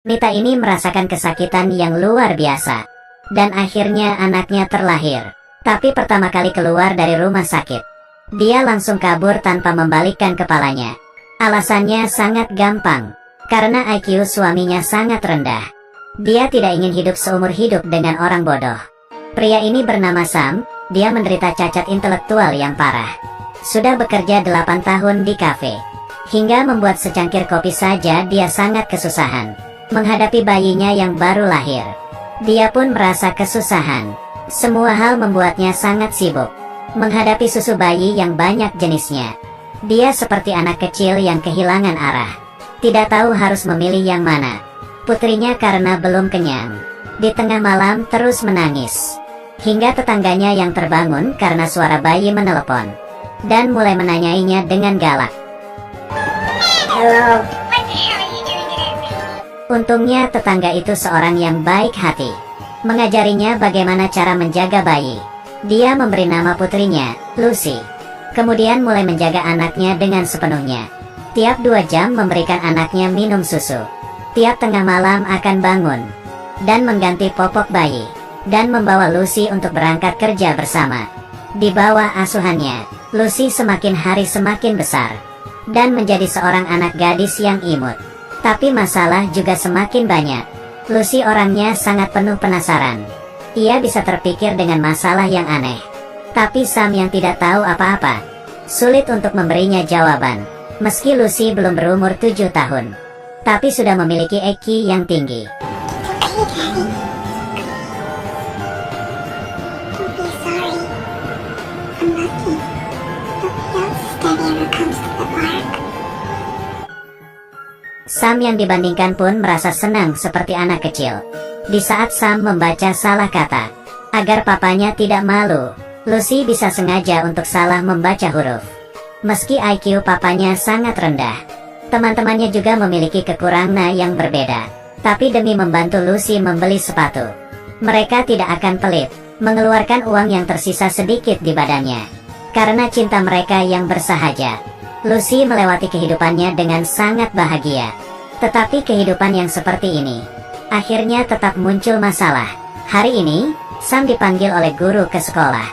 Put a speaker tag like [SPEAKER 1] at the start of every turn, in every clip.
[SPEAKER 1] Wanita ini merasakan kesakitan yang luar biasa. Dan akhirnya anaknya terlahir. Tapi pertama kali keluar dari rumah sakit, dia langsung kabur tanpa membalikkan kepalanya. Alasannya sangat gampang. Karena IQ suaminya sangat rendah. Dia tidak ingin hidup seumur hidup dengan orang bodoh. Pria ini bernama Sam. Dia menderita cacat intelektual yang parah. Sudah bekerja 8 tahun di kafe. Hingga membuat secangkir kopi saja dia sangat kesusahan menghadapi bayinya yang baru lahir. Dia pun merasa kesusahan. Semua hal membuatnya sangat sibuk menghadapi susu bayi yang banyak jenisnya. Dia seperti anak kecil yang kehilangan arah. Tidak tahu harus memilih yang mana. Putrinya karena belum kenyang, di tengah malam terus menangis. Hingga tetangganya yang terbangun karena suara bayi menelepon dan mulai menanyainya dengan galak.
[SPEAKER 2] Hello. What the hell are you doing to that baby?
[SPEAKER 1] Untungnya tetangga itu seorang yang baik hati, mengajarinya bagaimana cara menjaga bayi. Dia memberi nama putrinya, Lucy. Kemudian mulai menjaga anaknya dengan sepenuhnya. Tiap 2 jam memberikan anaknya minum susu. Tiap tengah malam akan bangun dan mengganti popok bayi, dan membawa Lucy untuk berangkat kerja bersama. Di bawah asuhannya, Lucy semakin hari semakin besar, dan menjadi seorang anak gadis yang imut. Tapi masalah juga semakin banyak. Lucy orangnya sangat penuh penasaran. Ia bisa terpikir dengan masalah yang aneh. Tapi Sam yang tidak tahu apa-apa, sulit untuk memberinya jawaban. Meski Lucy belum berumur 7 tahun, tapi sudah memiliki IQ yang tinggi. Sam yang dibandingkan pun merasa senang seperti anak kecil. Di saat Sam membaca salah kata, agar papanya tidak malu, Lucy bisa sengaja untuk salah membaca huruf. Meski IQ papanya sangat rendah, teman-temannya juga memiliki kekurangan yang berbeda. Tapi demi membantu Lucy membeli sepatu, mereka tidak akan pelit mengeluarkan uang yang tersisa sedikit di badannya. Karena cinta mereka yang bersahaja, Lucy melewati kehidupannya dengan sangat bahagia. Tetapi kehidupan yang seperti ini akhirnya tetap muncul masalah. Hari ini, Sam dipanggil oleh guru ke sekolah.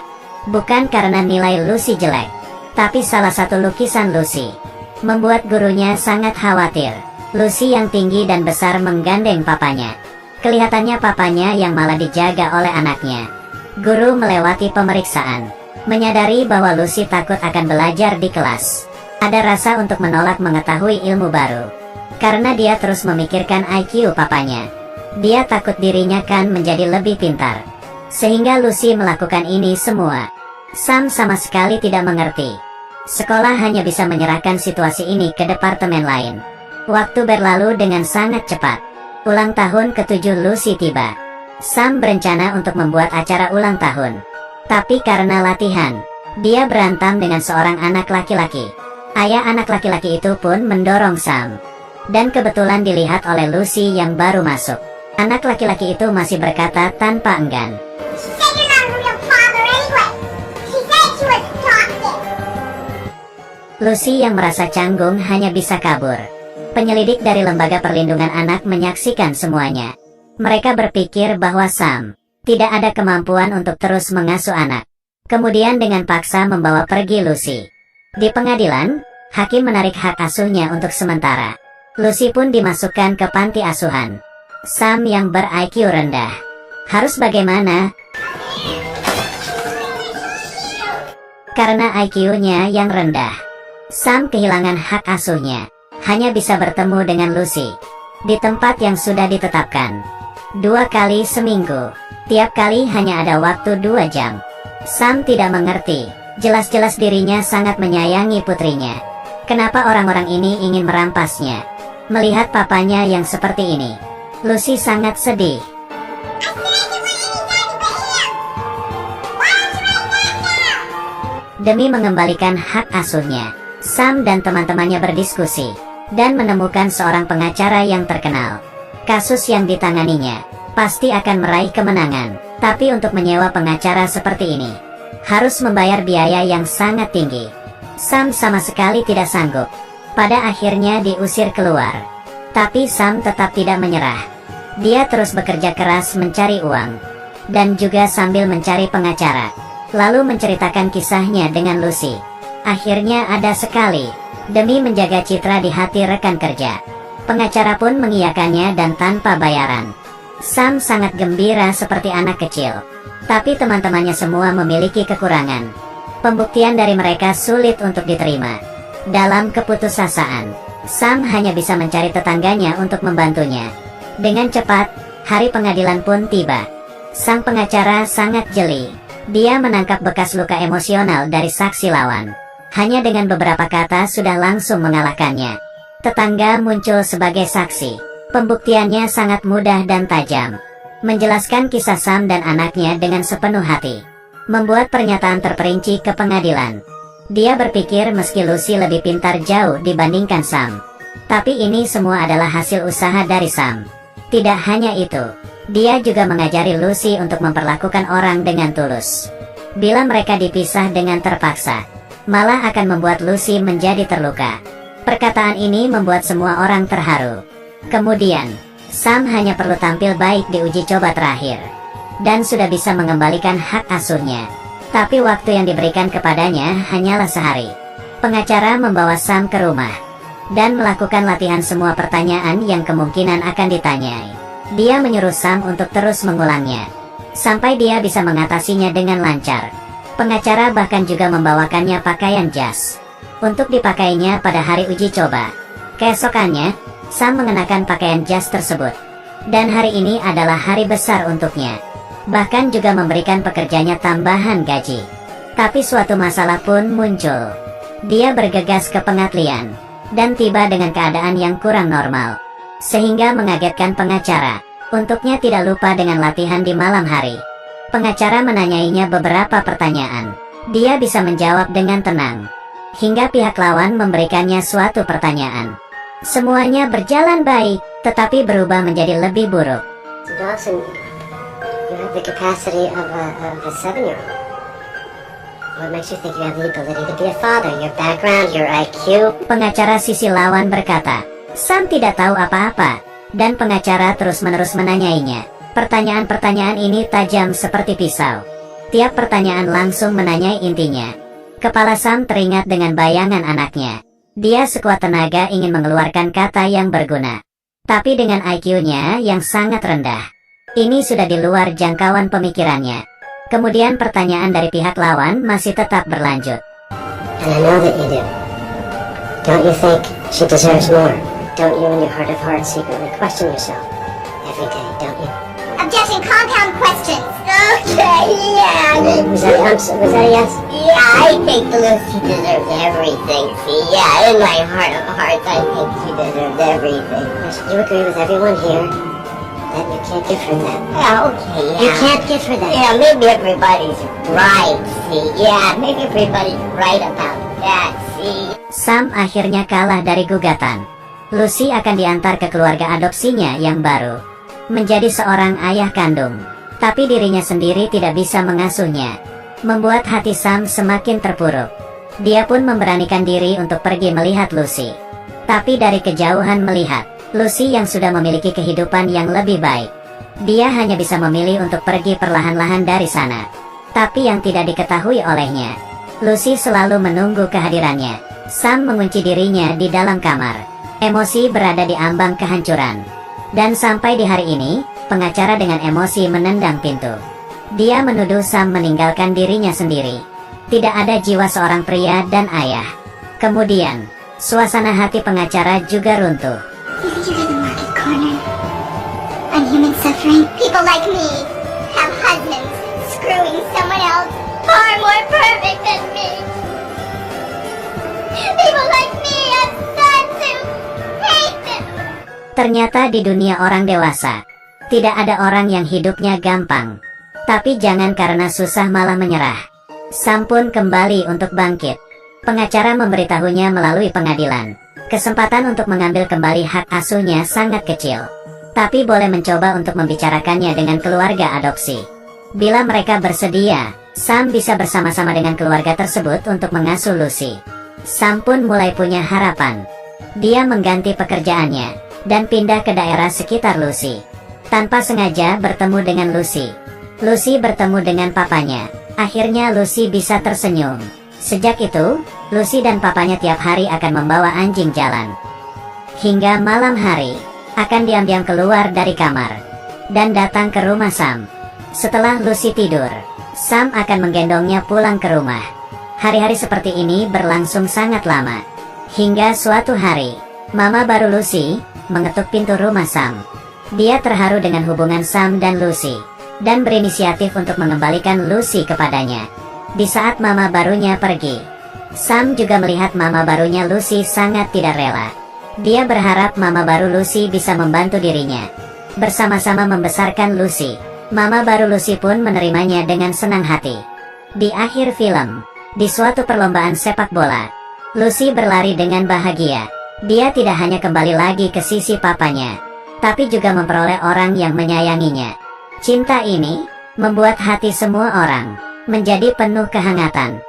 [SPEAKER 1] Bukan karena nilai Lucy jelek, tapi salah satu lukisan Lucy membuat gurunya sangat khawatir. Lucy yang tinggi dan besar menggandeng papanya. Kelihatannya papanya yang malah dijaga oleh anaknya. Guru melewati pemeriksaan, menyadari bahwa Lucy takut akan belajar di kelas. Ada rasa untuk menolak mengetahui ilmu baru, karena dia terus memikirkan IQ papanya. Dia takut dirinya kan menjadi lebih pintar, sehingga Lucy melakukan ini semua. Sam sama sekali tidak mengerti. Sekolah hanya bisa menyerahkan situasi ini ke departemen lain. Waktu berlalu dengan sangat cepat. Ulang tahun ke-7 Lucy tiba. Sam berencana untuk membuat acara ulang tahun, tapi karena latihan, dia berantem dengan seorang anak laki-laki. Ayah anak laki-laki itu pun mendorong Sam, dan kebetulan dilihat oleh Lucy yang baru masuk. Anak laki-laki itu masih berkata tanpa enggan, Lucy yang merasa canggung hanya bisa kabur. Penyelidik dari Lembaga Perlindungan Anak menyaksikan semuanya. Mereka berpikir bahwa Sam tidak ada kemampuan untuk terus mengasuh anak. Kemudian dengan paksa membawa pergi Lucy. Di pengadilan, hakim menarik hak asuhnya untuk sementara. Lucy pun dimasukkan ke panti asuhan. Sam yang ber-IQ rendah harus bagaimana? Karena IQ-nya yang rendah, Sam kehilangan hak asuhnya. Hanya bisa bertemu dengan Lucy di tempat yang sudah ditetapkan 2 kali seminggu. Tiap kali hanya ada waktu 2 jam. Sam tidak mengerti. Jelas-jelas dirinya sangat menyayangi putrinya. Kenapa orang-orang ini ingin merampasnya? Melihat papanya yang seperti ini, Lucy sangat sedih. Demi mengembalikan hak asuhnya, Sam dan teman-temannya berdiskusi dan menemukan seorang pengacara yang terkenal. Kasus yang ditanganinya pasti akan meraih kemenangan. Tapi untuk menyewa pengacara seperti ini, harus membayar biaya yang sangat tinggi. Sam sama sekali tidak sanggup. Pada akhirnya diusir keluar. Tapi Sam tetap tidak menyerah. Dia terus bekerja keras mencari uang, dan juga sambil mencari pengacara, lalu menceritakan kisahnya dengan Lucy. Akhirnya ada sekali, demi menjaga citra di hati rekan kerja, pengacara pun mengiyakannya dan tanpa bayaran. Sam sangat gembira seperti anak kecil. Tapi teman-temannya semua memiliki kekurangan. Pembuktian dari mereka sulit untuk diterima. Dalam keputusasaan, Sam hanya bisa mencari tetangganya untuk membantunya. Dengan cepat, hari pengadilan pun tiba. Sang pengacara sangat jeli. Dia menangkap bekas luka emosional dari saksi lawan. Hanya dengan beberapa kata sudah langsung mengalahkannya. Tetangga muncul sebagai saksi. Pembuktiannya sangat mudah dan tajam. Menjelaskan kisah Sam dan anaknya dengan sepenuh hati. Membuat pernyataan terperinci ke pengadilan. Dia berpikir meski Lucy lebih pintar jauh dibandingkan Sam. Tapi ini semua adalah hasil usaha dari Sam. Tidak hanya itu, dia juga mengajari Lucy untuk memperlakukan orang dengan tulus. Bila mereka dipisah dengan terpaksa, malah akan membuat Lucy menjadi terluka. Perkataan ini membuat semua orang terharu. Kemudian, Sam hanya perlu tampil baik di uji coba terakhir, dan sudah bisa mengembalikan hak asuhnya. Tapi waktu yang diberikan kepadanya hanyalah sehari. Pengacara membawa Sam ke rumah, dan melakukan latihan semua pertanyaan yang kemungkinan akan ditanyai. Dia menyuruh Sam untuk terus mengulangnya, sampai dia bisa mengatasinya dengan lancar. Pengacara bahkan juga membawakannya pakaian jas, untuk dipakainya pada hari uji coba. Keesokannya, Sam mengenakan pakaian jas tersebut. Dan hari ini adalah hari besar untuknya. Bahkan juga memberikan pekerjanya tambahan gaji. Tapi suatu masalah pun muncul. Dia bergegas ke pengadilan, dan tiba dengan keadaan yang kurang normal. Sehingga mengagetkan pengacara. Untuknya tidak lupa dengan latihan di malam hari. Pengacara menanyainya beberapa pertanyaan. Dia bisa menjawab dengan tenang. Hingga pihak lawan memberikannya suatu pertanyaan. Semuanya berjalan baik, tetapi berubah menjadi lebih buruk.
[SPEAKER 3] Dawson, you have the capacity of a 7-year-old. What makes you think you have the ability to be a father? Your background, your IQ?
[SPEAKER 1] Pengacara sisi lawan berkata, Sam tidak tahu apa-apa, dan pengacara terus-menerus menanyainya. Pertanyaan-pertanyaan ini tajam seperti pisau. Tiap pertanyaan langsung menanyai intinya. Kepala Sam teringat dengan bayangan anaknya. Dia sekuat tenaga ingin mengeluarkan kata yang berguna. Tapi dengan IQ-nya yang sangat rendah, ini sudah di luar jangkauan pemikirannya. Kemudian pertanyaan dari pihak lawan masih tetap berlanjut.
[SPEAKER 3] And I know that you do. Don't you think she deserves more? Don't you in your heart of hearts secretly question yourself every day, don't you?
[SPEAKER 2] Objection, compound questions. Okay, yeah.
[SPEAKER 3] Was that a yes?
[SPEAKER 2] Yeah, I think Lucy deserves everything. See, yeah, in my heart of hearts, I think she deserves everything.
[SPEAKER 3] You agree with everyone here that you can't give her that?
[SPEAKER 2] Yeah, okay, yeah.
[SPEAKER 3] You can't give her that.
[SPEAKER 2] Yeah, maybe everybody's right, see. Yeah, maybe everybody's right about that, see.
[SPEAKER 1] Sam akhirnya kalah dari gugatan. Lucy akan diantar ke keluarga adopsinya yang baru, menjadi seorang ayah kandung. Tapi dirinya sendiri tidak bisa mengasuhnya, membuat hati Sam semakin terpuruk. Dia pun memberanikan diri untuk pergi melihat Lucy. Tapi dari kejauhan melihat Lucy yang sudah memiliki kehidupan yang lebih baik, dia hanya bisa memilih untuk pergi perlahan-lahan dari sana. Tapi yang tidak diketahui olehnya, Lucy selalu menunggu kehadirannya. Sam mengunci dirinya di dalam kamar. Emosi berada di ambang kehancuran. Dan sampai di hari ini, pengacara dengan emosi menendang pintu. Dia menuduh Sam meninggalkan dirinya sendiri. Tidak ada jiwa seorang pria dan ayah. Kemudian, suasana hati pengacara juga runtuh.
[SPEAKER 2] You think you're in the market corner? On human suffering? People like me have husbands screwing someone else far more perfect than me. People like me have sons who hate them.
[SPEAKER 1] Ternyata di dunia orang dewasa, tidak ada orang yang hidupnya gampang. Tapi jangan karena susah malah menyerah. Sam pun kembali untuk bangkit. Pengacara memberitahunya melalui pengadilan. Kesempatan untuk mengambil kembali hak asuhnya sangat kecil. Tapi boleh mencoba untuk membicarakannya dengan keluarga adopsi. Bila mereka bersedia, Sam bisa bersama-sama dengan keluarga tersebut untuk mengasuh Lucy. Sam pun mulai punya harapan. Dia mengganti pekerjaannya, dan pindah ke daerah sekitar Lucy. Tanpa sengaja bertemu dengan Lucy. Lucy bertemu dengan papanya. Akhirnya Lucy bisa tersenyum. Sejak itu, Lucy dan papanya tiap hari akan membawa anjing jalan. Hingga malam hari, akan diam-diam keluar dari kamar dan datang ke rumah Sam. Setelah Lucy tidur, Sam akan menggendongnya pulang ke rumah. Hari-hari seperti ini berlangsung sangat lama. Hingga suatu hari, mama baru Lucy mengetuk pintu rumah Sam. Dia terharu dengan hubungan Sam dan Lucy, dan berinisiatif untuk mengembalikan Lucy kepadanya. Di saat mama barunya pergi, Sam juga melihat mama barunya Lucy sangat tidak rela. Dia berharap mama baru Lucy bisa membantu dirinya. Bersama-sama membesarkan Lucy, mama baru Lucy pun menerimanya dengan senang hati. Di akhir film, di suatu perlombaan sepak bola, Lucy berlari dengan bahagia. Dia tidak hanya kembali lagi ke sisi papanya, tapi juga memperoleh orang yang menyayanginya. Cinta ini membuat hati semua orang menjadi penuh kehangatan.